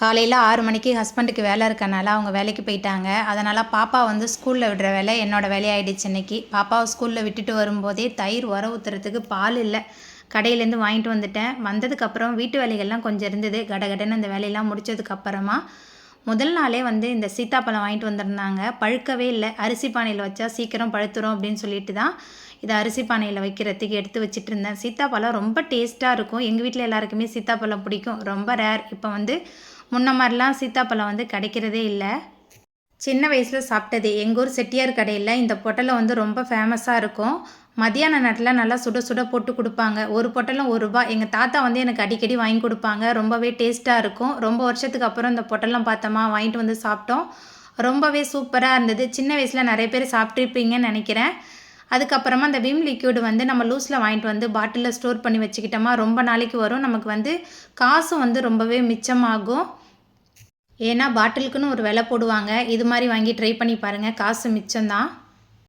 காலையில் 6 மணிக்கு ஹஸ்பண்டுக்கு வேலை இருக்கனால அவங்க வேலைக்கு போயிட்டாங்க. அதனால் பாப்பா வந்து ஸ்கூலில் விடுற வேலை என்னோடய வேலையாயிடுச்சு இன்னைக்கு. பாப்பாவை ஸ்கூலில் விட்டுட்டு வரும்போதே தயிர் உர ஊற்றுறதுக்கு பால் இல்லை. கடையிலேருந்து வாங்கிட்டு வந்துட்டேன். வந்ததுக்கப்புறம் வீட்டு வேலைகள்லாம் கொஞ்சம் இருந்தது. கடகடன்னு அந்த வேலையெல்லாம் முடித்ததுக்கப்புறமா முதல் நாளே வந்து இந்த சீத்தாப்பழம் வாங்கிட்டு வந்திருந்தாங்க. பழுக்கவே இல்லை. அரிசி பானையில் வச்சா சீக்கிரம் பழுத்துரும் அப்படின்னு சொல்லிட்டு தான் இதை அரிசி பானையில் வைக்கிறதுக்கு எடுத்து வச்சுட்டு இருந்தேன். சீத்தாப்பழம் ரொம்ப டேஸ்ட்டாக இருக்கும். எங்கள் வீட்டில் எல்லாருக்குமே சீத்தாப்பழம் பிடிக்கும். ரொம்ப ரேர். இப்போ வந்து முன்ன மாதிரிலாம் சீத்தாப்பழம் வந்து கிடைக்கிறதே இல்லை. சின்ன வயசில் சாப்பிட்டது எங்கள் ஊர் செட்டியார் கடையில் இந்த பொட்டலம் வந்து ரொம்ப ஃபேமஸாக இருக்கும். மதியான நேரத்தில் நல்லா சுட சுட போட்டு கொடுப்பாங்க. ஒரு பொட்டலம் ₹1. எங்கள் தாத்தா வந்து எனக்கு அடிக்கடி வாங்கி கொடுப்பாங்க. ரொம்பவே டேஸ்ட்டாக இருக்கும். ரொம்ப வருஷத்துக்கு அப்புறம் இந்த பொட்டலம் பார்த்தோமா வாங்கிட்டு வந்து சாப்பிட்டோம். ரொம்பவே சூப்பராக இருந்தது. சின்ன வயசில் நிறைய பேர் சாப்பிட்ருப்பீங்கன்னு நினைக்கிறேன். அதுக்கப்புறமா அந்த விம் லிக்யூடு வந்து நம்ம லூஸில் வாங்கிட்டு வந்து பாட்டிலில் ஸ்டோர் பண்ணி வச்சுக்கிட்டோமா ரொம்ப நாளைக்கு வரும். நமக்கு வந்து காசும் வந்து ரொம்பவே மிச்சமாகும். ஏன்னா பாட்டிலுக்குன்னு ஒரு விலை போடுவாங்க. இது மாதிரி வாங்கி ட்ரை பண்ணி பாருங்கள். காசு மிச்சம்தான்.